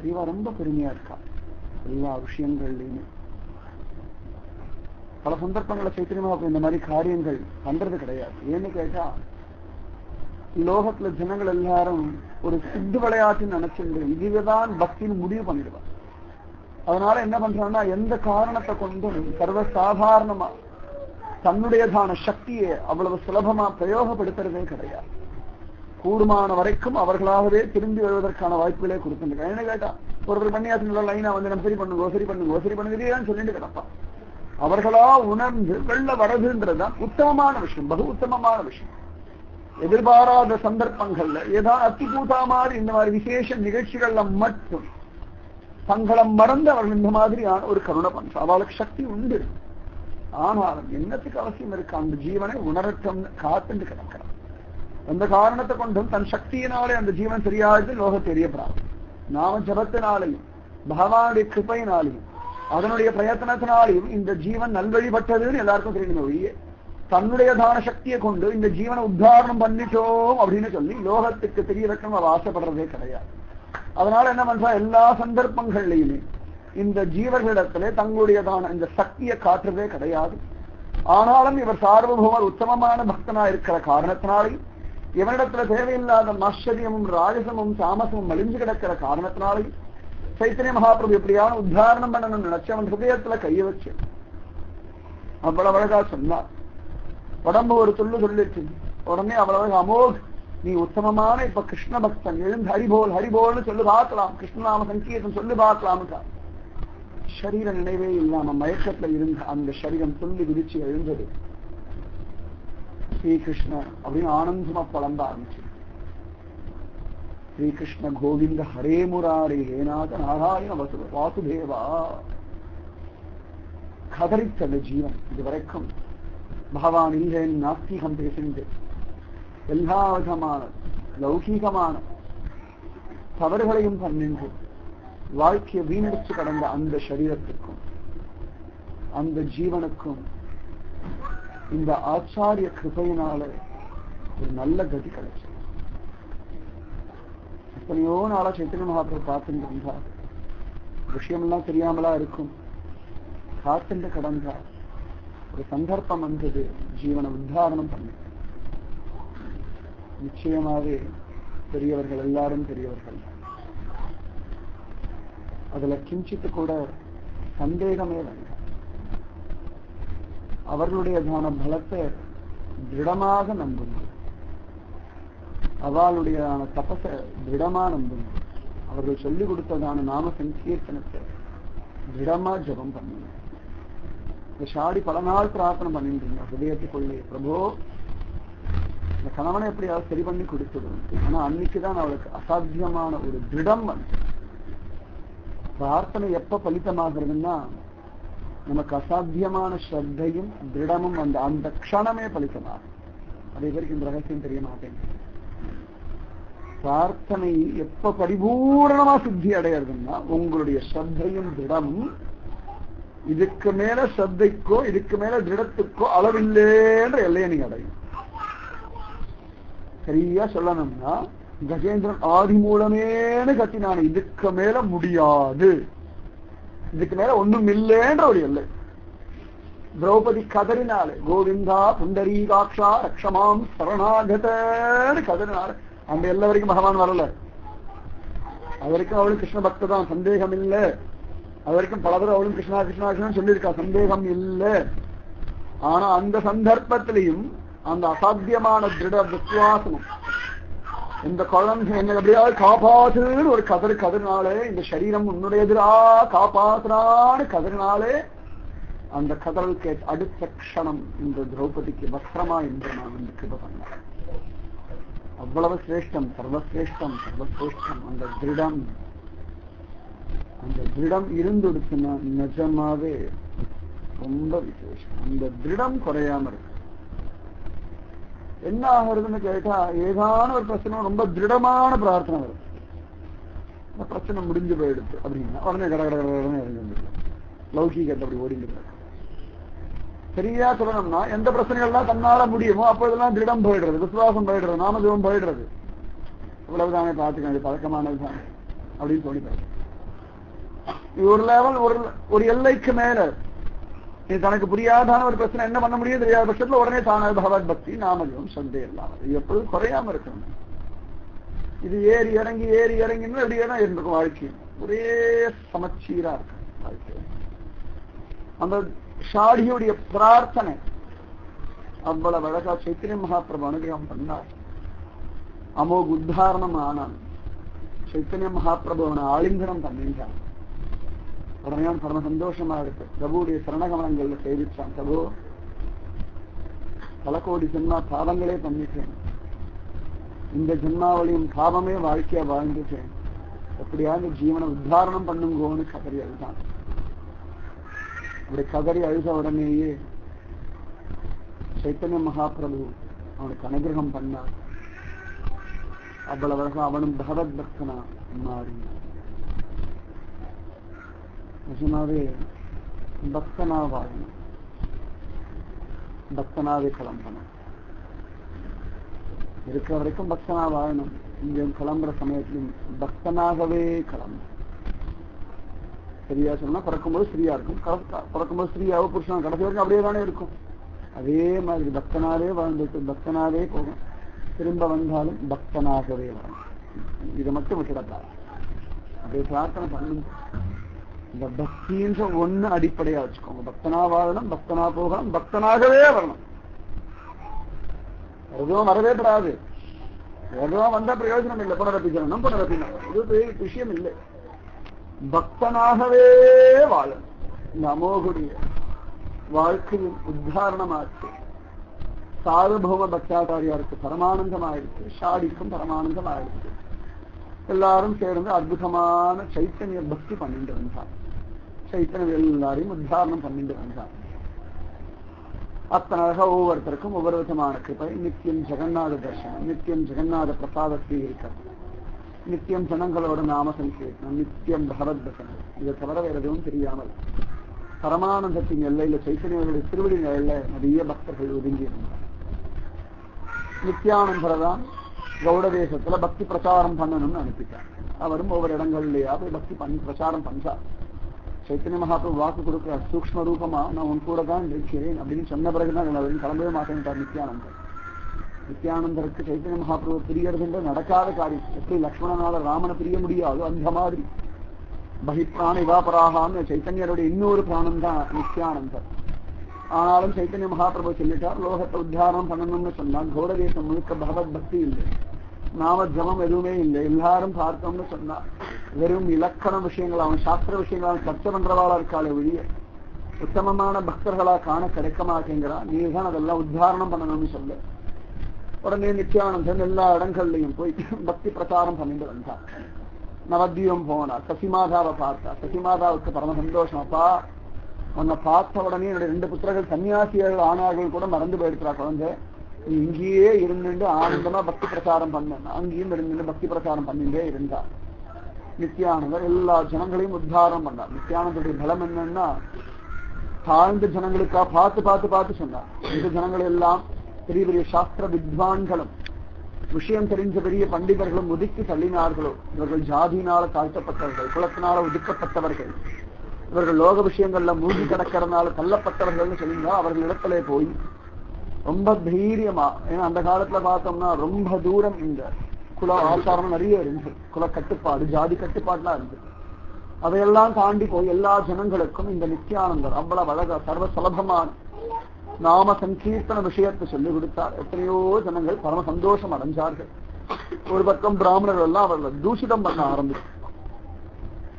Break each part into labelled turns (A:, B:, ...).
A: இவா ரொம்ப பெருமையா இருக்கா எல்லா விஷயங்கள்லயுமே. பல சந்தர்ப்பங்களை சைத்தன்ய மகாபிரபு இந்த மாதிரி காரியங்கள் பண்றது கிடையாது. ஏன்னு கேட்டா லோகத்துல ஜனங்கள் எல்லாரும் ஒரு சித்து விளையாட்டுன்னு நினைச்சிருந்து இதுதான் பக்தின்னு முடிவு பண்ணிடுவாங்க. அதனால என்ன பண்றாங்கன்னா எந்த காரணத்தை கொண்டும் சர்வசாதாரணமா தன்னுடையதான சக்தியை அவ்வளவு சுலபமா பிரயோகப்படுத்துறதே கிடையாது. கூடுமான வரைக்கும் அவர்களாகவே திரும்பி வருவதற்கான வாய்ப்புகளே கொடுத்துருக்காங்க. என்ன கேட்டா ஒருத்தர் பண்ணியாசங்கள லைனா வந்து நம்ம சரி பண்ணுங்க சரி பண்ணுங்க சரி பண்ணுங்கன்னு சொல்லிட்டு கிடப்பா. அவர்களா உணர்ந்து வெள்ள வரதுன்றதுதான் உத்தமமான விஷயம், பகு உத்தமமான விஷயம். எதிர்பாராத சந்தர்ப்பங்கள்ல ஏதாவது அத்திபூதா மாதிரி இந்த மாதிரி விசேஷ நிகழ்ச்சிகள்ல மட்டும் தங்களம் மறந்து அவர்கள் இந்த மாதிரியான ஒரு கருணை பண்ற அவளுக்கு சக்தி உண்டு. ஆனாலும் என்னத்துக்கு அவசியம் இருக்கு? அந்த ஜீவனை உணரட்டும் காத்துண்டு கிடக்கிறார். அந்த காரணத்தை கொண்டும் தன் சக்தியினாலே அந்த ஜீவன் தெரியாது லோக தெரியப்படாது. நாம ஜபத்தினாலையும் பகவானுடைய கிருப்பையினாலையும் அதனுடைய பிரயத்தனத்தினாலையும் இந்த ஜீவன் நல்வழிபட்டதுன்னு எல்லாருக்கும் தெரியணும். ஒழிய தன்னுடையதான சக்தியை கொண்டு இந்த ஜீவனை உத்தாரணம் பண்ணிட்டோம் அப்படின்னு சொல்லி லோகத்துக்கு தெரிய வைக்கணும் அவ ஆசைப்படுறதே கிடையாது. அதனால என்ன பண்றா, எல்லா சந்தர்ப்பங்கள்லையுமே இந்த ஜீவர்களிடத்திலே தங்களுடையதான இந்த சக்தியை காட்டுறதே கிடையாது. ஆனாலும் இவர் சார்வபௌமர் உத்தமமான பக்தனா இருக்கிற காரணத்தினாலையும் இவனிடத்துல தேவையில்லாத ஆச்சரியமும் ராஜசமும் தாமசமும் மலிஞ்சு கிடக்கிற காரணத்தினாலையும் சைத்தன்ய மகாபிரபு எப்படியான உத்தாரணம் பண்ணணும்னு நினைச்சு அவன் ஹிருதயத்துல கைய வச்சு அவ்வளவு அழகா சொன்னார். உடம்பு ஒரு சொல்லு சொல்லிச்சு. உடனே அவ்வளவு அமோக், நீ உத்தமமான இப்ப கிருஷ்ண பக்தன், எழுந்து ஹரிபோல் ஹரிபோல்னு சொல்லு பார்க்கலாம், கிருஷ்ணநாம சங்கீதம் சொல்லு பார்க்கலாமுக்கா. சரீர நினைவே இல்லாம மயக்கத்துல இருந்த அந்த சரீரம் சொல்லி விரிச்சு எழுந்தது. ஸ்ரீகிருஷ்ண அப்படின்னு ஆனந்தமா புலம்ப ஆரம்பிச்சு. ஸ்ரீகிருஷ்ண கோவிந்த ஹரே முராரி ஹேநாத நாராயண வாசுதேவா கதறித்த அந்த ஜீவன் இதுவரைக்கும் பகவான் இல்லைன்னு நாஸ்திகம் பேசிண்டு எல்லா விதமான லௌகீகமான தவறுகளையும் பண்ணின்று வாழ்க்கையை வீணடிச்சு கடந்த அந்த சரீரத்துக்கும் அந்த ஜீவனுக்கும் இந்த ஆச்சாரிய கிருபையினால ஒரு நல்ல கதி கிடைச்சு. எத்தனையோ நாளா சைத்தன்ய மகாபிரபு காத்துட்டு இருந்தார். விஷயமெல்லாம் தெரியாமலா இருக்கும். காத்துட்டு கடந்தார். ஒரு சந்தர்ப்பம் வந்தது, ஜீவனை உத்தாரணம் பண்ணி. நிச்சயமாவே பெரியவர்கள் எல்லாரும் பெரியவர்கள், அதுல கிஞ்சித்து கூட சந்தேகமே வேண்டாம். அவர்களுடைய பலத்தை திருடமாக நம்புங்கள். அவளுடைய தபச திருடமா நம்புங்கள். அவர்கள் சொல்லிக் கொடுத்ததான நாம சங்கீர்த்தனத்தை திருடமா ஜபம் பண்ணுங்க. இந்த ஷாடி பல நாள் பிரார்த்தனை பண்ணிட்டு இருந்தா ஹிருதயத்துக்குள்ளே, பிரபோ இந்த கணவனை எப்படியாவது சரி பண்ணி கொடுத்துடும். ஆனா அன்னைக்குதான் அவளுக்கு அசாத்தியமான ஒரு திருடம் வந்து. பிரார்த்தனை எப்ப பலித்தமாகிறதுன்னா நமக்கு அசாத்தியமான ஸ்ரத்தையும் திருடமும் வந்து அந்த க்ஷணமே பலித்தமாகும். அதே பேருக்கு இந்த ரகசியம் தெரிய மாட்டேன். பிரார்த்தனை எப்ப பரிபூர்ணமா சித்தி அடையிறதுன்னா உங்களுடைய ஸ்ரத்தையும் திருடமும் இதுக்கு மேல ஸ்ரத்தைக்கோ இதுக்கு மேல திருடத்துக்கோ அளவில்லைன்ற எல்லையை நீங்க அடையும். சரியா சொல்லணும்னா கஜேந்திரன் ஆதி மூலமேனு கத்தினான, இதுக்கு மேல முடியாது, இதுக்கு மேல ஒண்ணும் இல்லைன்ற ஒரு எல்லை. திரௌபதி கதறினாலே கோவிந்தா புண்டரீகாட்சா ரக்ஷமாம் சரணாகதன்னு கதறினாலே அந்த எல்லை வரைக்கும் பகவான் வரல. அது வரைக்கும் அவளும் கிருஷ்ண பக்த தான், சந்தேகம் இல்லை. அது வரைக்கும் பல தடவை அவளும் கிருஷ்ணா கிருஷ்ணா கிருஷ்ணன் சொல்லியிருக்கா, சந்தேகம் இல்லை. ஆனா அந்த சந்தர்ப்பத்திலையும் அந்த அசாத்தியமான திருட விசுவாசமும் இந்த குழந்தை என்ன எப்படியாவது காப்பாற்றுன்னு ஒரு கதறினாலே, இந்த சரீரம் உன்னுடைய எதிரா காப்பாற்றுறான்னு கதறினாலே அந்த கதறல் கேட்டு அடுத்த க்ஷணம் இந்த திரௌபதிக்கு வஸ்திரமா என்று நான் வந்து கிருப பண்ணேன். அவ்வளவு சிரேஷ்டம், சர்வசிரேஷ்டம் சர்வசிரேஷ்டம் அந்த திருடம் இருந்துடுச்சுன்னா நிஜமாவே ரொம்ப விசேஷம். அந்த திருடம் குறையாம இருக்கு. என்ன ஆகுறதுன்னு கேட்டா, ஏதான ஒரு பிரச்சனை ரொம்ப திருடமான பிரார்த்தனை வரும். இந்த பிரச்சனை முடிஞ்சு போயிடுச்சு அப்படின்னா உடனே கடகடகடன்னு இறங்கி வந்துடும். லௌகீகத்தை அப்படி ஓடிட்டு. சரியா சொல்லணும்னா எந்த பிரச்சனைகள்லாம் தன்னால முடியுமோ அப்போதெல்லாம் திருடம் போயிடுறது, விசுவாசம் போயிடுறது, நாமஜபம் போயிடுறது. இவ்வளவுதானே பார்த்துக்க பழக்கமானதுதான் அப்படின்னு தோணிப்பாரு. ஒரு லெவல் ஒரு எல்லைக்கு மேல இது தனக்கு புரியாதான ஒரு பிரச்சனை என்ன பண்ண முடியும் தெரியாத பட்சத்துல உடனே தானே பகவத் பக்தி நாமஜம் சந்தே இல்லாம எப்பொழுதும் குறையாம இருக்கணும். இது ஏறி இறங்கின்னு அப்படியே தான் இருந்திருக்கும் வாழ்க்கை. ஒரே சமச்சீரா இருக்கு வாழ்க்கை. அந்த ஷாடியுடைய பிரார்த்தனை அவ்வளவு அழகா சைத்தன்ய மகாபிரபு அனுகிரகம் பண்ணார். அமோக உத்தாரணம் ஆனான். சைத்தன்ய மகாபிரபு அவனை ஆலிங்கனம் பண்ணின்றான். உடனே பரம சந்தோஷமா இருக்கு. பிரபுடைய சரணகமனங்கள்ல சேவிச்சான். பிரபு பல கோடி ஜென்மா பாவங்களே பண்ணிட்டேன், இந்த ஜென்மாவளியும் பாவமே வாழ்க்கையா வாழ்ந்துட்டேன், எப்படியாவது ஜீவனை உத்தாரணம் பண்ணுங்கோன்னு கதறி அழுதான். அப்படி கதறி அழுத உடனேயே சைத்தன்ய மகாபிரபு அவனுக்கு அனுகிரகம் பண்ணார். அவ்வளவு அவனும் பகவத் பக்தனா மாறினான். நிஜமாவே பக்தனா வாழணும், பக்தனாவே கிளம்பணும். இருக்கிற வரைக்கும் பக்தனா வாழணும். இங்க கிளம்புற சமயத்திலும் பக்தனாகவே கிளம்பணும். சரியா சொன்னா பிறக்கும்போது ஸ்ரீயா இருக்கும், பிறக்கும்போது ஸ்ரீயாவோ புருஷன் கடைசி வரைக்கும் அப்படியே தானே இருக்கும். அதே மாதிரி பக்தனாவே வாழ்ந்துட்டு பக்தனாவே போகும். திரும்ப வந்தாலும் பக்தனாகவே வரணும். இதை மட்டும் விட்டுடத்தாரு. அப்படியே பிரார்த்தனை பண்ணுங்க. இந்த பக்தின்ற ஒண்ணு அடிப்படையா வச்சுக்கோங்க. பக்தனா வாழணும், பக்தனா போகணும், பக்தனாகவே வரணும். எதுவும் வரவே கூடாது. எதுவும் வந்தா பிரயோஜனம் இல்லை. புனரப்பிக்கணும் புனரப்பிக்கணும் இது விஷயம் இல்லை. பக்தனாகவே வாழணும். இந்த அமோகுடைய வாழ்க்கையின் உத்தாரணமாச்சு. சார்வபௌம பக்தாச்சாரியாருக்கு பரமானந்தமாயிருக்கு, ஷாடிக்கும் பரமானந்தமாயிருக்கு. எல்லாரும் சேர்ந்து அற்புதமான சைத்தன்ய பக்தி பண்ணிட்டு வந்தார். சைத்தன்யம் எல்லாரையும் உத்தாரணம் பண்ணிட்டு வந்தார். அத்தனை அழகா ஒவ்வொருத்தருக்கும் ஒவ்வொரு விதமான கிருபை. நித்தியம் ஜெகநாத தர்சனம், நித்தியம் ஜெகநாத பிரசாதத்தை இருக்கிறது, நித்தியம் ஜனங்களோட நாம சங்கீர்த்தனம், நித்தியம் பகவத் தசனம். இதை தவிர வேற எதுவும் தெரியாமல் பரமானந்தத்தின் எல்லையில சைத்தன்யர்களுடைய திருவடி நிலையில நிறைய பக்தர்கள் ஒதுங்கி இருந்தார். நித்யானந்தரதான் கௌட தேசத்துல பக்தி பிரச்சாரம் பண்ணணும்னு அனுப்பிட்டார். அவரும் ஒவ்வொரு இடங்கள்லயா போய் பக்தி பண்ணி பிரச்சாரம் பண்றார். சைத்தன்ய மகாபிரபு வாக்கு கொடுக்கிறார், சூக்ஷ்ம ரூபமா நான் உன் கூட தான் இருக்கிறேன் அப்படின்னு சொன்ன பிறகுதான் கிளம்பவே மாட்டேன்ட்டார் நித்யானந்தர். நித்யானந்தருக்கு சைத்தன்ய மகாபிரபு பிரியறது நடக்காத காரியம். எப்படி லக்ஷ்மணனால ராமனை பிரிய முடியாதோ அந்த மாதிரி பகிப்பிராண இவாபராகான்னு சைத்தன்யருடைய இன்னொரு பிராணம் தான் நித்யானந்தர். ஆனாலும் சைத்தன்ய மகாபிரபு சொல்லிட்டார், லோகத்தை உத்தாரணம் பண்ணணும்னு சொன்னான். கௌட தேசம் முழுக்க பகவத் பக்தி இல்லை, நாம ஜபம் எதுவுமே இல்லை. எல்லாரும் பார்த்தோம்னு சொன்னா வெறும் இலக்கண விஷயங்கள், அவன் சாஸ்திர விஷயங்கள் அவன் சர்ச்சை பண்றவாளா இருக்காளே ஒழிய உத்தமமான பக்தர்களா காண கிடைக்க மாட்டேங்கிறான். நீதான் அதெல்லாம் உத்தாரணம் பண்ணணும்னு சொல்ல உடனே நித்யானந்தன் எல்லா இடங்கள்லையும் போய் பக்தி பிரச்சாரம் பண்ணிட்டு வந்தான். நவத்வீபம் போனா, சசிமாதாவை பார்த்தா. சசிமாதாவுக்கு பரம சந்தோஷம். அப்பா உன்னை பார்த்த உடனே என்னுடைய 2 புத்திரர்கள் சன்னியாசிகள் ஆனார்கள் கூட மறந்து போயிடுறா குழந்தை, நீ இங்கேயே இருந்துட்டு ஆனந்தமா பக்தி பிரச்சாரம் பண்ண. அங்கேயும் இருந்துட்டு பக்தி பிரச்சாரம் பண்ணிட்டே இருந்தா. நித்யானந்தர் எல்லா ஜனங்களையும் உத்தாரணம் பண்ணார். நித்யானந்தருடைய பலம் என்னன்னா தாழ்ந்த ஜனங்களுக்கா பார்த்து பார்த்து பார்த்து சொன்னார். இந்த ஜனங்கள் எல்லாம் பெரிய பெரிய சாஸ்திர வித்வான்களும் விஷயம் தெரிஞ்ச பெரிய பண்டிதர்களும் ஒதுக்கி தள்ளினார்களோ, இவர்கள் ஜாதியினால தாழ்த்தப்பட்டவர்கள், குலத்தினால ஒதுக்கப்பட்டவர்கள், இவர்கள் லோக விஷயங்கள்ல மூழ்கி கிடக்கிறதுனால தள்ளப்பட்டவர்கள்னு சொல்லியிருந்தா அவர்களிடத்திலே போய் ரொம்ப தைரியமா, ஏன்னா அந்த காலத்துல பார்த்தோம்னா ரொம்ப தூரம் இந்த குல ஆச்சாரம் நிறைய இருந்தது, குல கட்டுப்பாடு ஜாதி கட்டுப்பாடுலாம் இருந்தது. அதையெல்லாம் தாண்டி போய் எல்லா ஜனங்களுக்கும் இந்த நித்யானந்தர் அவ்வளவு அழகா சர்வ சுலபமான நாம சங்கீர்த்தன விஷயத்தை சொல்லிக் கொடுத்தார். எத்தனையோ ஜனங்கள் பரம சந்தோஷம் அடைஞ்சார்கள். ஒரு பக்கம் பிராமணர்கள் எல்லாம் அவர்களை தூஷிதம் பண்ண ஆரம்பிச்சு,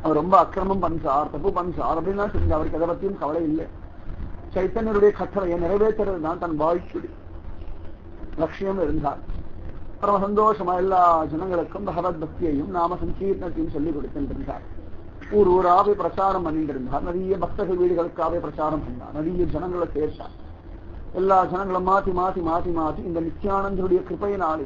A: அவர் ரொம்ப அக்கிரமம் பண்றார், தப்பு பண்றார் அப்படின்னா செஞ்சு அவருக்கு எதை பத்தியும் கவலை இல்லை. சைத்தன்யருடைய கட்டளையை நிறைவேற்றுறது தான் தன் வாழ்க்கை லட்சியம் இருந்தார். பரம சந்தோஷமா எல்லா ஜனங்களுக்கும் பகவத் பக்தியையும் நாம சங்கீர்த்தனத்தையும் சொல்லிக் கொடுத்திருந்தார். ஊர் ஊராவே பிரச்சாரம் பண்ணிட்டு இருந்தார். நிறைய பக்தர்கள் வீடுகளுக்காகவே பிரச்சாரம் பண்ணார். நிறைய ஜனங்களை சேர்த்தார். எல்லா ஜனங்களும் மாத்தி மாத்தி மாத்தி மாத்தி இந்த நித்யானந்தருடைய கிருபையினாலே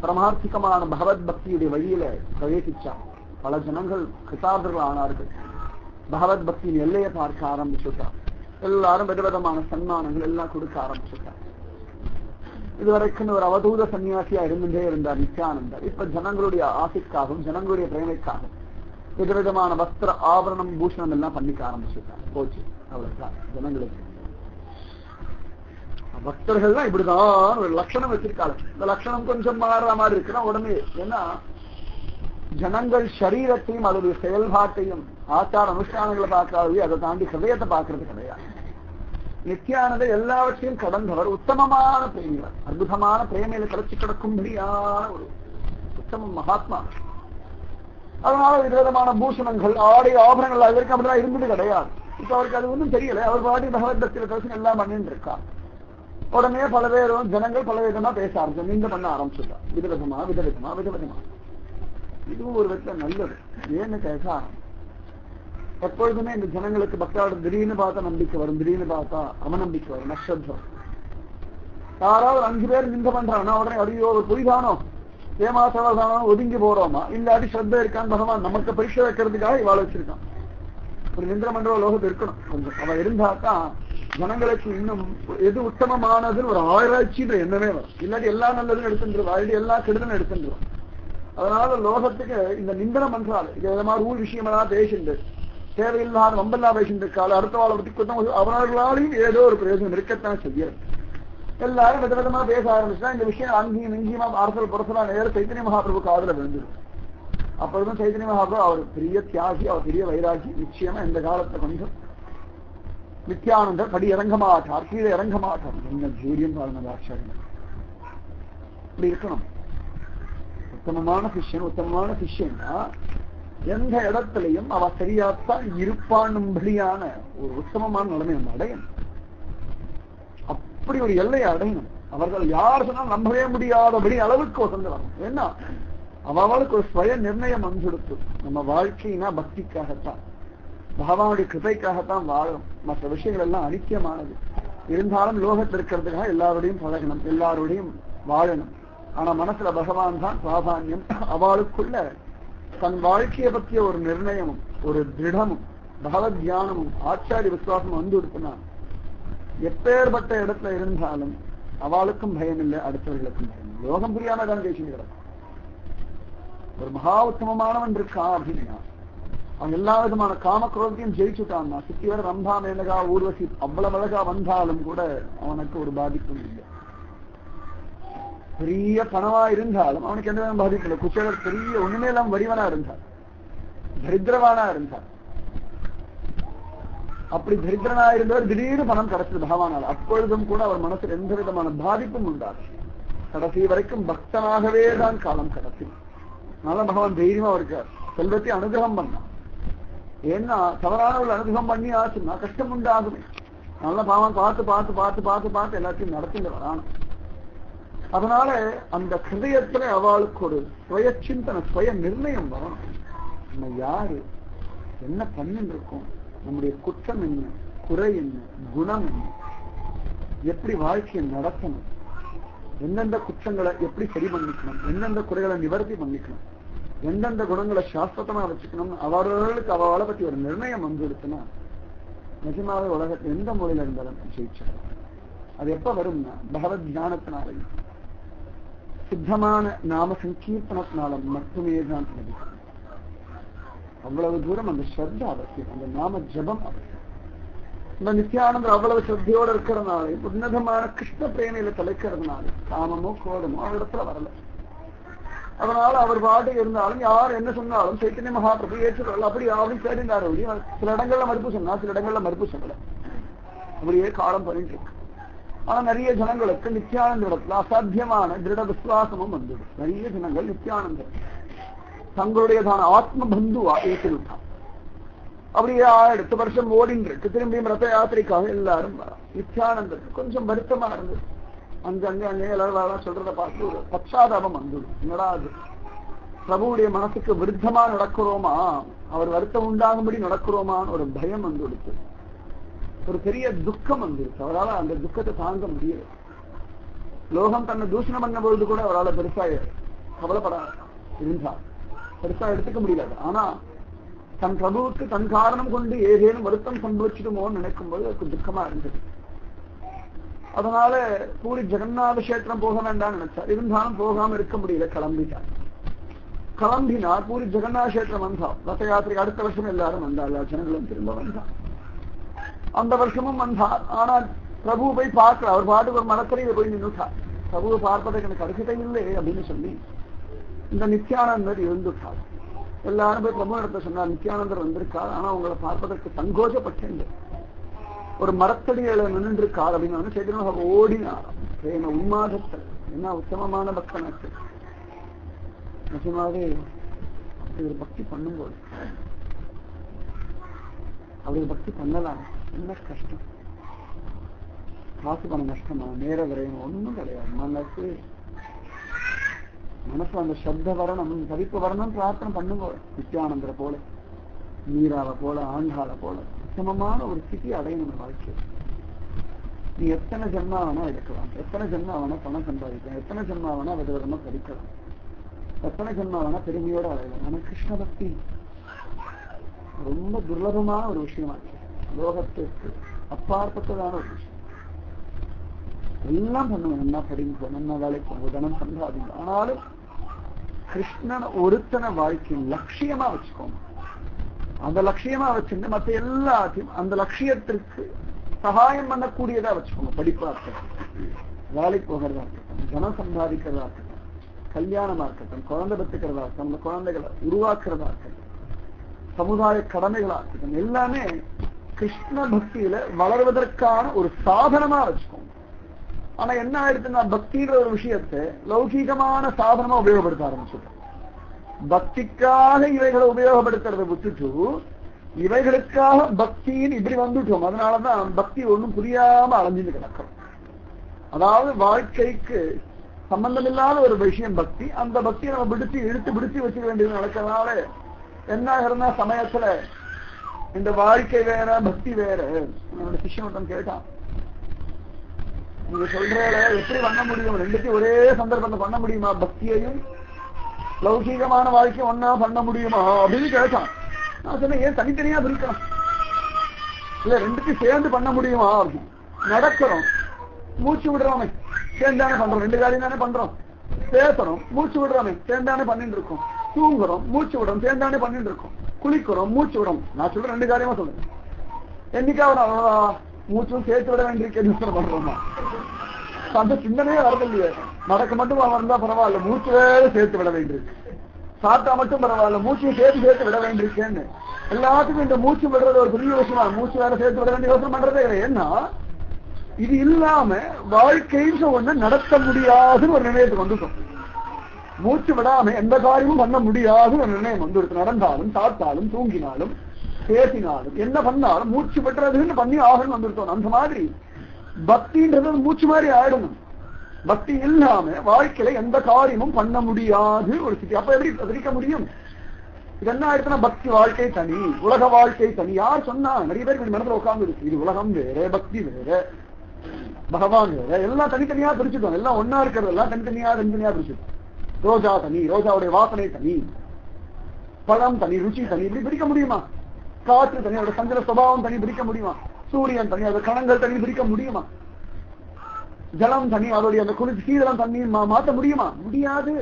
A: பரமார்த்திகமான பகவத் பக்தியுடைய வழியில பிரவேசிச்சார். பல ஜனங்கள் கிருதார்த்தர்கள் ஆனார்கள். பகவத் பக்தியின் எல்லையை பார்க்க ஆரம்பிச்சுட்டார். எல்லாரும் விதவிதமான சன்மானங்கள் எல்லாம் கொடுக்க ஆரம்பிச்சுட்டார். இதுவரைக்கும் ஒரு அவதூத சன்னியாசியா இருந்துட்டே இருந்தார் நித்யானந்தர். இப்ப ஜனங்களுடைய ஆசைக்காகவும் ஜனங்களுடைய பிரேமைக்காகவும் விதவிதமான வஸ்திர ஆபரணம் பூஷணம் எல்லாம் பண்ணிக்க ஆரம்பிச்சுட்டாங்க. போச்சு, அவ்வளவுதான். ஜனங்களுக்கு பக்தர்கள்லாம் இப்படிதான் ஒரு லட்சணம் வச்சிருக்காங்க. இந்த லட்சணம் கொஞ்சம் மாறுற மாதிரி இருக்குன்னா உடனே, ஏன்னா ஜனங்கள் சரீரத்தையும் அதோடைய செயல்பாட்டையும் ஆச்சார அனுஷ்டானங்களை பார்க்காதே, அதை தாண்டி ஹிருதயத்தை பார்க்கறது கிடையாது. நித்யானந்த எல்லாவற்றையும் கடந்தவர், உத்தமமான பிரேமியர், அற்புதமான பிரேமையில கிடைச்சு கிடக்கும்படியான ஒரு உத்தம மகாத்மா. அதனால விதவிதமான பூஷணங்கள், ஆடை, ஆபரணங்கள் அதற்கு அப்படிலாம் இருந்தது கிடையாது. இப்ப அவருக்கு அது ஒன்றும் தெரியல. அவர் பாட்டி பகவத்பக்தியில தரிசனம் எல்லாம் பண்ணிட்டு இருக்கா. உடனே பல பேரும் ஜனங்கள் பல விதமா பேச ஆரம்பிச்சு, நீங்க பண்ண ஆரம்பிச்சுட்டா. விதவிதமா விதவிதமா விதவிதமா. இதுவும் ஒரு விதத்துல நல்லது. ஏன்னு கேட்டா, எப்பொழுதுமே இந்த ஜனங்களுக்கு பக்தாவோட திடீர்னு பார்த்தா நம்பிக்கை வரும், திடீர்னு பார்த்தா அவநம்பிக்கை வரும், நஷ்டம். யாராவது 5 பேர் நிந்த பண்றாங்கன்னா உடனே அடியோ ஒரு பொய்தானோ, ஏமாத்தானோ ஒதுங்கி போறோமா, இல்லாட்டி ஸ்ரத்த இருக்கான்னு பகவான் நமக்கு பரீட்சை வைக்கிறதுக்காக இவாள வச்சிருக்கான். ஒரு நிந்திர மண்டல லோகம் இருக்கணும் கொஞ்சம். அவ இருந்தாதான் ஜனங்களுக்கு இன்னும் எது உத்தமமானதுன்னு ஒரு ஆராய்ச்சின்ற எண்ணமே வரும். இல்லாட்டி எல்லா நல்லதும் எடுத்துருவா, இல்லாட்டி எல்லா கெடுதலும் எடுத்துருவா. அதனால லோகத்துக்கு இந்த நிந்தனம் பண்றாள். இது மாதிரி ஊர் விஷயமெல்லாம் பேசிண்டு தேவையில்லாத வம்பல்லா பேசிட்டு இருக்காள். அடுத்த வாழை பத்தி குத்தம் அவர்களாலையும் ஏதோ ஒரு பிரயோஜனம் இருக்கத்தான் செய்யறது. எல்லாரும் விதவிதமா பேச ஆரம்பிச்சா இந்த விஷயம் அங்கேயும் இங்கேயுமா அரசல் புரசலா நேரம் சைத்தன்ய மகாபிரபு காதுல விழுந்துடும். அப்பொழுதும் சைத்தன்ய மகாபிரபு அவர் பெரிய தியாகி, அவர் பெரிய வைராகி. நிச்சயமா இந்த காலத்தை கொஞ்சம் நித்யானந்தர் படி இறங்க மாட்டார், கீழே இறங்க மாட்டார். என்ன தைரியம் பாருங்க ஆச்சாரியன். இப்படி இருக்கணும். உத்தமமான சிஷ்யன், உத்தமமான சிஷ்யன்னா எந்த இடத்திலையும் அவ சரியாத்தான் இருப்பானும்படியான ஒரு உத்தமமான நிலைமை நம்ம அடையணும். அப்படி ஒரு எல்லையை அடையணும். அவர்கள் யார் சொன்னாலும் நம்பவே முடியாதபடி அளவுக்கு வசந்து வரணும். ஏன்னா அவளுக்கு ஒரு சுய நிர்ணயம் வந்துடுத்து. நம்ம வாழ்க்கைனா பக்திக்காகத்தான், பகவானுடைய கிருபைக்காகத்தான் வாழும். மற்ற விஷயங்கள் எல்லாம் அனித்தியமானது. இருந்தாலும் லோகத்தில் இருக்கிறதுக்காக எல்லாரோடையும் பழகணும், எல்லாரோடையும் வாழணும். ஆனா மனசுல பகவான் தான் பிராதான்யம். அவளுக்குள்ள தன் வாழ்க்கையை பற்றிய ஒரு நிர்ணயமும் ஒரு திருடமும் பகவத் தியானமும் ஆச்சாரிய விசுவாசமும் வந்து கொடுத்தனா எப்பேற்பட்ட இடத்துல இருந்தாலும் அவளுக்கும் பயம் இல்லை, அடுத்தவர்களுக்கும் பயம் இல்லை. லோகம் புரியாம தான் பேசுகிறார். ஒரு மகா உத்தமமானவன் இருக்கா அப்படின்னா அவன் எல்லா விதமான காமக்ரோதையும் ஜெயிச்சுட்டான்னா, சுத்தி வர ரம்பா, மேனகா, ஊர்வசி அவ்வளவு அழகா வந்தாலும் கூட அவனுக்கு ஒரு பாதிப்பும் இல்லை. பெரிய பணமா இருந்தாலும் அவனுக்கு எந்த விதம் பாதிப்பு இல்லை. குச்சேலர் பெரிய ஒண்ணுமே எல்லாம் வரிவனா இருந்தார், தரித்திரவானா இருந்தார். அப்படி தரித்திரனா இருந்தவர் திடீர்னு பணம் கிடைச்சது பகவானால். அப்பொழுதும் கூட அவர் மனசுல எந்த விதமான பாதிப்பும் உண்டாது. கடைசி வரைக்கும் பக்தனாகவே தான் காலம் கடத்தி. அதனால பகவான் தைரியமா இருக்கார். செல்வத்தை அனுகிரகம் பண்ணான். ஏன்னா தவறானவர்கள் அனுகிரகம் பண்ணி ஆச்சுன்னா கஷ்டம் உண்டாகுமே. நல்ல பாவம் பார்த்து பார்த்து பார்த்து பார்த்து பார்த்து எல்லாத்தையும் நடத்திட்டு வரான். அதனால அந்த ஹிருதயத்துல அவளுக்கு ஒரு சுய சிந்தனை, சுய நிர்ணயம் வரணும். நம்ம யாரு, என்ன பண்ணிட்டு இருக்கோம், நம்முடைய குற்றம் என்ன, குறை என்ன, குணம் என்ன, எப்படி வாழ்க்கையை நடத்தணும், எந்தெந்த குற்றங்களை எப்படி சரி பண்ணிக்கணும், எந்தெந்த குறைகளை நிவர்த்தி பண்ணிக்கணும், எந்தெந்த குணங்களை சாஸ்வதமா வச்சுக்கணும், அவர்களுக்கு அவளை பத்தி ஒரு நிர்ணயம் வந்துடுச்சுன்னா நிஜமாவே உலகத்தில் எந்த முறையில இருந்தாலும் ஜெயிச்சார். அது எப்ப வரும்னா பகவத் ஞானத்தினாலையும் சித்தமான நாம சங்கீர்த்தனத்தினால மட்டுமே தான் நடிக்கும். அவ்வளவு தூரம் அந்த ஸ்ரத்த அவசியம், அந்த நாம ஜபம் அவசியம். இந்த நித்யானந்தர் அவ்வளவு ஸ்ரத்தையோடு இருக்கிறதுனால, உன்னதமான கிருஷ்ண பிரேமையில தலைக்கிறதுனால காமமோ கோடமோ அவரிடத்துல வரல. அதனால அவர் பாட்டு இருந்தாலும் யார் என்ன சொன்னாலும் சைத்தன்ய மகாபிரபு ஏற்றுக்கொள்ள அப்படி அப்படின்னு கேட்டுட்டாரு. சில இடங்கள்ல மறுப்பு சொன்னா, சில இடங்கள்ல மறுப்பு சொல்லல. அப்படியே காலம் பண்ணிட்டு இருக்கு. ஆனா நிறைய ஜனங்களுக்கு நித்யானந்த இடத்துல அசாத்தியமான திருட விசுவாசமும் வந்துடும். நிறைய ஜனங்கள் நித்யானந்தர் தங்களுடையதான ஆத்ம பந்துவா ஏற்றுவிட்டான். அப்படியே 8 வருஷம் ஓடின்னு இருக்கு. திரும்பியும் ரத்த யாத்திரைக்காக எல்லாரும் வரா. நித்யானந்தருக்கு கொஞ்சம் வருத்தமா இருந்தது. அங்கே எல்லாரும் சொல்றத பார்த்து ஒரு பச்சாதாபம் வந்துடும். என்னடா அது, பிரபுவுடைய மனசுக்கு விருத்தமா நடக்கிறோமா, அவர் வருத்தம் உண்டாகும்படி நடக்கிறோமான்னு ஒரு பயம் வந்துடுச்சு. ஒரு பெரிய துக்கம் வந்துருச்சு. அவரால் அந்த துக்கத்தை தாங்க முடியல. லோகம் தன்னை தூஷணம் பண்ண பொழுது கூட அவரால் பெருசா கவலைப்பட இருந்தார், பெருசா எடுத்துக்க முடியாது. ஆனா தன் பிரபுவுக்கு தன் காரணம் கொண்டு ஏதேனும் வருத்தம் சம்பவிச்சிடுமோன்னு நினைக்கும் போது அதுக்கு துக்கமா இருந்தது. அதனால பூரி ஜெகநாத கஷேத்திரம் போக வேண்டாம்னு நினைச்சார். இருந்தாலும் போகாம இருக்க முடியல, கிளம்பிட்டார். கிளம்பினார். பூரி ஜெகநாத கஷேத்திரம் வந்தான். ரத யாத்திரைக்கு அடுத்த வருஷம் எல்லாரும் வந்தார். எல்லா ஜனங்களும் திரும்ப வந்தான். அந்த வருஷமும் வந்தார். ஆனால் பிரபு போய் பார்க்கல. அவர் பாட்டுக்கு ஒரு மரத்திலேயே போய் நின்றுட்டார். பிரபுவை பார்ப்பதற்கு எனக்கு அருகதை இல்லை அப்படின்னு சொல்லி இந்த நித்யானந்தர் இருந்துட்டார். எல்லாரும் போய் பிரபு இடத்த சொன்னார், நித்யானந்தர் வந்திருக்கார், ஆனா உங்களை பார்ப்பதற்கு சங்கோஜப்பட்டேன். ஒரு மரத்தடியில நின்று இருக்கார் அப்படின்னு சேதன ஓடினார். பிரேம உன்மாதத்தில் என்ன உத்தமமான பக்தனாச்சு. நிஜமாவே அப்படி ஒரு பக்தி பண்ணும்போது அவருக்கு பக்தி பண்ணலாம். என்ன கஷ்டம், காசு பண்ண நஷ்டமா, நேர விரையும் ஒண்ணும் கிடையாது. மனசு அந்த சப்த வரணும், தவிப்பு வரணும், பிரார்த்தனை பண்ணுங்க. நித்யானந்தரை போல, மீராவை போல, ஆண்டாளை போல உத்தமமான ஒரு ஸ்திதி அடையணும் வாழ்க்கையில். நீ எத்தனை ஜென்மா வேணா எடுக்கலாம், எத்தனை ஜென்மா வேணா பணம் சம்பாதிக்கலாம், எத்தனை ஜென்மா வேணா விதவிதமா படிக்கலாம், எத்தனை ஜென்மா வேணா பெருமையோட அடையலாம். ஆனா கிருஷ்ண பக்தி ரொம்ப துர்லபமான ஒரு விஷயமாச்சு. லோகத்திற்கு அப்பாற்பட்டதான ஒரு விஷயம். எல்லாம் பண்ணுவோம், என்ன படிங்க, என்ன வேலைக்கு போங்க, தனம் சம்பாதிங்க. ஆனாலும் கிருஷ்ணன் ஒருத்தனை வாழ்க்கையின் லட்சியமா வச்சுக்கோங்க. அந்த லட்சியமா வச்சுட்டு மற்ற எல்லாத்தையும் அந்த லட்சியத்திற்கு சகாயம் பண்ணக்கூடியதா வச்சுக்கோங்க. படிப்பா இருக்கட்டும், வேலைக்கு போகிறதா இருக்கட்டும், தனம் சம்பாதிக்கிறதா இருக்கட்டும், கல்யாணமா இருக்கட்டும், குழந்தை பெற்றுக்கிறதா இருக்கட்டும், அந்த குழந்தைகளை உருவாக்குறதா இருக்கட்டும், சமுதாய கடமைகளா இருக்கட்டும், எல்லாமே கிருஷ்ண பக்தியில வளர்வதற்கான ஒரு சாதனமா வச்சுக்கோங்க. ஆனா என்ன ஆயிடுச்சுன்னா பக்தின்ற ஒரு விஷயத்தை லௌகீகமான சாதனமா உபயோகப்படுத்த ஆரம்பிச்சுட்டோம். பக்திக்காக இவைகளை உபயோகப்படுத்துறதை விட்டுட்டு இவைகளுக்காக பக்தின்னு இப்படி வந்துட்டோம். அதனாலதான் பக்தி ஒண்ணும் புரியாம அலைஞ்சிட்டு கிடக்கும். அதாவது வாழ்க்கைக்கு சம்பந்தம் இல்லாத ஒரு விஷயம் பக்தி. அந்த பக்தியை நம்ம பிடிச்சு வச்சுக்க வேண்டியது நடக்கிறதுனால என்ன ஆகிறதுனா சமயத்துல இந்த வாழ்க்கை வேற பக்தி வேற. என்னோட சிஷ்யன் ஒருத்தன் கேட்டான், நீங்க சொல்ற எப்படி பண்ண முடியும், ரெண்டுத்தையும் ஒரே சந்தர்ப்பத்தை பண்ண முடியுமா, பக்தியையும் லௌகீகமான வாழ்க்கையும் ஒன்னா பண்ண முடியுமா அப்படின்னு கேட்டான். நான் சொன்னேன், ஏன் தனித்தனியா பிரிக்கலாம், இல்ல ரெண்டுத்தையும் சேர்ந்து பண்ண முடியுமா அப்படின்னு. நடக்கிறோம், மூச்சு விடுறோமே சேர்ந்தானே பண்றோம், ரெண்டு காரியம் தானே பண்றோம். பேசுறோம், மூச்சு விடுறோமே சேர்ந்தானே பண்ணிட்டு இருக்கோம். தூங்குறோம், மூச்சு விடுறோம், சேர்ந்தானே பண்ணிட்டு இருக்கோம். குளிக்கிறோம், மூச்சு விடும். நான் சொல்றேன் ரெண்டு காரியமா சொல்றேன். என்னைக்காவது மூச்சும் சேர்த்து விட வேண்டியிருக்க பண்றோமா, அந்த சிந்தனையே வரதில்லையே. நடக்க மட்டும் வந்தா பரவாயில்ல, மூச்சு வேற சேர்த்து விட வேண்டியிருக்கு. சாப்பிட்டா மட்டும் பரவாயில்ல, மூச்சையும் சேர்த்து விட வேண்டியிருக்கேன்னு எல்லாத்துக்கும் இந்த மூச்சு விடுறது ஒரு பெரிய விஷயமா. மூச்சு வேற சேர்த்து விட வேண்டிய யோசனை பண்றதே இல்லை. ஏன்னா இது இல்லாம வாழ்க்கைன்னு ஒண்ணு நடத்த முடியாதுன்னு ஒரு நிலையத்துக்கு வந்துட்டோம். மூச்சு விடாம எந்த காரியமும் பண்ண முடியாதுன்னு ஒரு நிலையம் வந்துடுச்சு. நடந்தாலும் சாப்பிட்டாலும் தூங்கினாலும் பேசினாலும் என்ன பண்ணாலும் மூச்சு விடுறதுன்னு பண்ணி ஆகணும் வந்துருத்தோம். அந்த மாதிரி பக்தின்றது மூச்சு மாதிரி ஆயிடணும். பக்தி இல்லாம வாழ்க்கையில எந்த காரியமும் பண்ண முடியாது ஒரு ஸ்திதி. அப்ப எப்படி பிரிக்க முடியும்? இது என்ன ஆயிடுச்சுன்னா பக்தி வாழ்க்கை தனி, உலக வாழ்க்கை தனி. யார் சொன்னா? நிறைய பேருக்கு மனதில் உட்கார்ந்து இருக்கு, இது உலகம் வேற, பக்தி வேற, பகவான் வேற, எல்லாம் தனித்தனியா பிரிச்சுட்டோம். எல்லாம் ஒன்னா இருக்கிறது எல்லாம் தனித்தனியா பிரிச்சுட்டோம். ரோஜா தனி, ரோஜாவுடைய வாசனை தனி, பழம் தனி, ருச்சி தனி, இப்படி பிரிக்க முடியுமா? காற்று தனி, அதோட சஞ்சல சுபாவம் தனி பிரிக்க முடியுமா? சூரியன் தனி, அதோட கணங்கள் தனி பிரிக்க முடியுமா? ஜலம் தனி, அதோடைய அந்த குளிர் சீதளம் தண்ணி மாற்ற முடியுமா? முடியாது.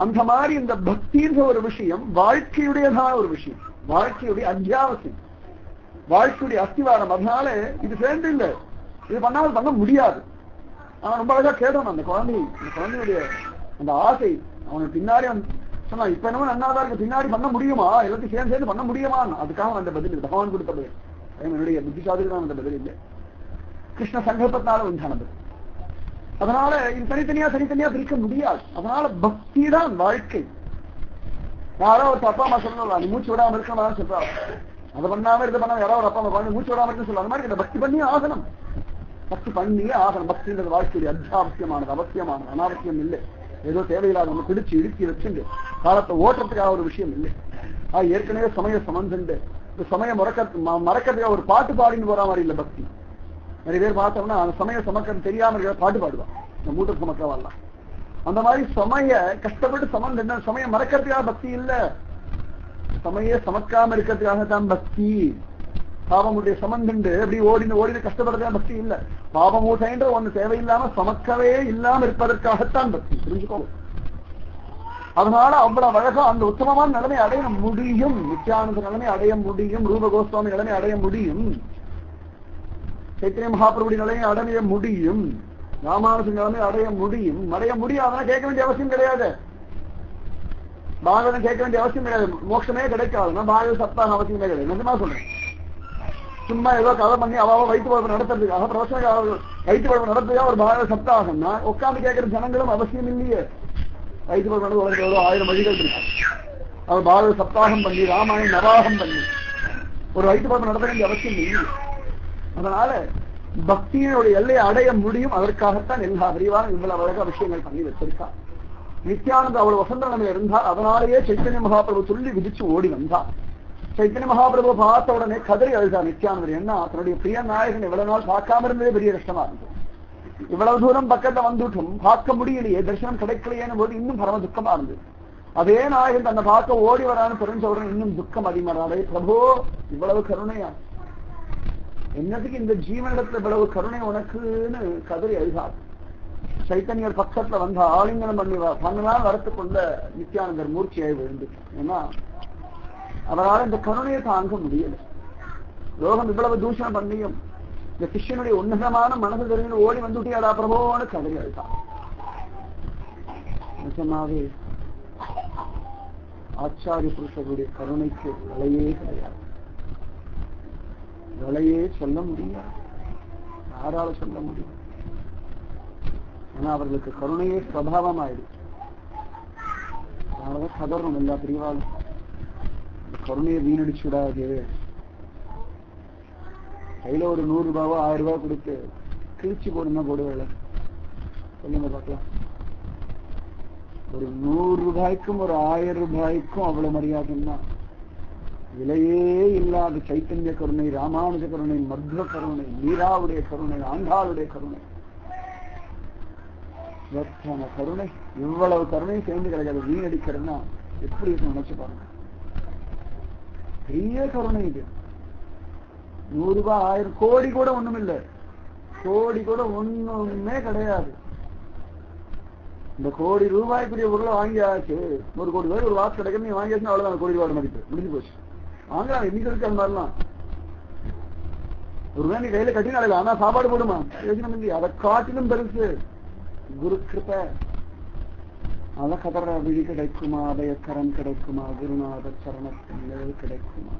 A: அந்த மாதிரி இந்த பக்தின்ற ஒரு விஷயம் வாழ்க்கையுடையதான ஒரு விஷயம், வாழ்க்கையுடைய அத்தியாவசியம், வாழ்க்கையுடைய அஸ்திவாரம். அதனால இது சேர்ந்து இல்லை, இது பண்ணாலும் பண்ண முடியாது. ஆனா ரொம்ப அழகா கேட்டோம் அந்த குழந்தையுடைய அந்த ஆசை. அவனுக்கு பின்னாடி சொன்னா, இப்ப என்னமோ நன்னாதான் இருக்கு, பின்னாடி பண்ண முடியுமா, எல்லாத்தையும் சேர்ந்து பண்ண முடியுமா? அதுக்காக அந்த பதில் பகவான் கொடுத்த பதில். என்னுடைய புத்திசாலிக்கு தான் அந்த பதில் இல்லை, கிருஷ்ண சங்கல்பத்தினால உண்டானது. அதனால இது தனித்தனியா பிரிக்க முடியாது. அதனால பக்தி தான் வாழ்க்கை. யாரோ ஒரு அப்பா அம்மா சொல்லலாம், நீ மூச்சு விடாம இருக்கணும் சொல்றாங்க, அதை பண்ணாம இது பண்ணாம யாரோ ஒரு அப்பா அம்மா மூச்சு விடாம இருக்குன்னு சொல்லுவாங்க. அந்த மாதிரி இந்த பக்தி பண்ணியே ஆகணும், பக்தி பண்ணியே ஆகணும். பக்தின்றது வாழ்க்கையுடைய அத்தியாவசியமானது, அவசியமானது, அனாவசியம் இல்லை. ஏதோ தேவையில்லாத நம்ம பிடிச்சு இழுக்கி வச்சுண்டு காலத்தை ஓட்டுறதுக்காக ஒரு விஷயம் இல்லை. ஏற்கனவே சமய சமந்துண்டு இந்த சமய மறக்கிறதுக்காக ஒரு பாட்டு பாடின்னு போற மாதிரி இல்லை பக்தி. நிறைய பேர் பார்த்தோம்னா அந்த சமய சமக்கிறது தெரியாம இருக்கிற பாட்டு பாடுவான், இந்த மூட்டை சமக்கவாலாம். அந்த மாதிரி சமய கஷ்டப்பட்டு சமந்து என்ன சமயம் மறக்கிறதுக்காக பக்தி இல்ல, சமய சமக்காம இருக்கிறதுக்காகத்தான் பக்தி. பாவமுடைய சமந்துண்டு அப்படி ஓடினு கஷ்டப்படுறதுக்காக பக்தி இல்ல. பாவமூட்டைன்ற ஒண்ணு தேவையில்லாம சமக்கவே இல்லாம இருப்பதற்காகத்தான் பக்தி. புரிஞ்சுக்கோங்க. அதனால அவ்வளவு அழகா அந்த உத்தமமான நிலைமை அடைய முடியும். நித்யானந்த நிலைமை அடைய முடியும். ரூப கோஸ்வாமி நிலைமை அடைய முடியும். சைத்தன்ய மகாபிரபுடைய நிலையை அடைய முடியும். ராமானுஜன் நிலைமை அடைய முடியும். அடைய முடியாதுன்னா கேட்க வேண்டிய அவசியம் கிடையாது. பாகவதம் கேட்க வேண்டிய அவசியம் கிடையாது. மோட்சமே கிடைக்காதுன்னா பாகவத சப்தாக அவசியமே கிடையாது. நிஜமா சொல்றேன். சும்மா ஏதோ கதை பண்ணி அவாவ வயிற்று பழப்பு நடத்துறதுக்காக பிரவசன வயிற்று பழப்பு நடத்துறதுக்காக ஒரு பாகவத சப்தாகம்னா உட்காந்து கேட்கிற ஜனங்களும் அவசியம் இல்லையே. வயிற்று பழப்பு நடந்து உலகத்தில் எவ்வளோ 1000 வழிகள் இருக்கு. அவர் பாகவத சப்தாகம் பண்ணி ராமாயணம் நவாகம் பண்ணி ஒரு வயிற்று பழப்பு நடத்த வேண்டிய அவசியம் இல்லை. அதனால பக்தியினுடைய எல்லையை அடைய முடியும். அதற்காகத்தான் எல்லா விரிவான இவ்வளவு அழகாக விஷயங்கள் பண்ணி வச்சிருக்கா. நித்யானந்த அவ்வளவு வசந்த நிலைமையில் இருந்தார். அதனாலேயே சைத்தன்ய மகாபிரபு சொல்லி விதிச்சு ஓடி வந்தார். சைத்தன்ய மகாபிரபு பார்த்த உடனே கதறி அழுதார் நித்யானந்தர். என்ன தன்னுடைய பிரிய நாயகன் இவ்வளவு நாள் பார்க்காம இருந்ததே பெரிய கஷ்டமா இருந்தது. இவ்வளவு தூரம் பக்கத்துல வந்துட்டும் பார்க்க முடியலையே, தரிசனம் கிடைக்கலையேன்னு போது இன்னும் பரம துக்கமா இருந்தது. அதே நாயகன் தன்னை பார்க்க ஓடி வரான்னு தெரிஞ்ச உடனே இன்னும் துக்கம் அதிகமாறாரே. பிரபோ இவ்வளவு கருணையா, என்னத்துக்கு இந்த ஜீவனிடத்துல இவ்வளவு கருணை உனக்குன்னு கதறி அழுதார். சைத்தன்யர் பக்கத்துல வந்த ஆலிங்கனம் பண்ணலாம் வரத்துக்குள்ள நித்யானந்தர் மூர்ச்சியாய் விழுந்து. ஏன்னா அவரால் இந்த கருணையை தாங்க முடியல. லோகம் இவ்வளவு தூஷணம் பண்ணியும் இந்த சிஷ்யனுடைய உன்னதமான மனசு தெரிஞ்சு ஓடி வந்துட்டியாடா பிரபோன்னு கதறி அழுதான். நிஜமாவே ஆச்சாரிய புருஷருடைய கருணைக்கு விலையே கிடையாது. விலையே சொல்ல முடியாது. யாரால சொல்ல முடியும்? ஆனா அவர்களுக்கு கருணையே பிரபாவம் ஆயிடுச்சு. அதனாலதான் கதறணும் எல்லா பிரிவாலும். கருணையை வீணடிச்சு விடாது. கையில ஒரு 100 ரூபாவோ 1000 ரூபாய் கொடுத்து கிழிச்சு போடுன்னா போடுவேல சொல்லுங்க பார்க்கலாம். ஒரு 100 ரூபாய்க்கும் ஒரு 1000 ரூபாய்க்கும் அவ்வளவு மரியாதைன்னா விலையே இல்லாத சைத்தன்ய கருணை, ராமானுஜ கருணை, மத்வ கருணை, மீராவுடைய கருணை, ஆண்டாளுடைய கருணை, கருணை இவ்வளவு கருணை சேர்ந்து கிடைக்காது. வீணடிக்கிறதுனா எப்படி இருக்கு நினைச்சு பாருங்க. பெரிய கருணை இது. 100 ரூபாய் 1000 கோடி கூட ஒண்ணும் இல்லை. கோடி கூட ஒண்ணுமே கிடையாது. இந்த கோடி ரூபாய்க்குரிய பொருளை வாங்கியாச்சு. 1 கோடி ரூபாய் ஒரு வாட்ச் கிடைக்கும். நீ வாங்கியாச்சுன்னா அவ்வளவுதான் கோடி ரூபாய் மதிப்பு முடிஞ்சு போச்சு. வாங்கலாம். இன்னைக்கு இருக்கு அந்த மாதிரிலாம். ஒரு வேலை கையில கட்டி நடக்கல. ஆனா சாப்பாடு போடுமா யோசனை இல்லை. அதை காட்டிலும் பெருசு குரு கிருபை. அத கதற விழி கிடைக்குமா, அபயக்கரம் கிடைக்குமா, குருநாத சரணத்தில் கிடைக்குமா.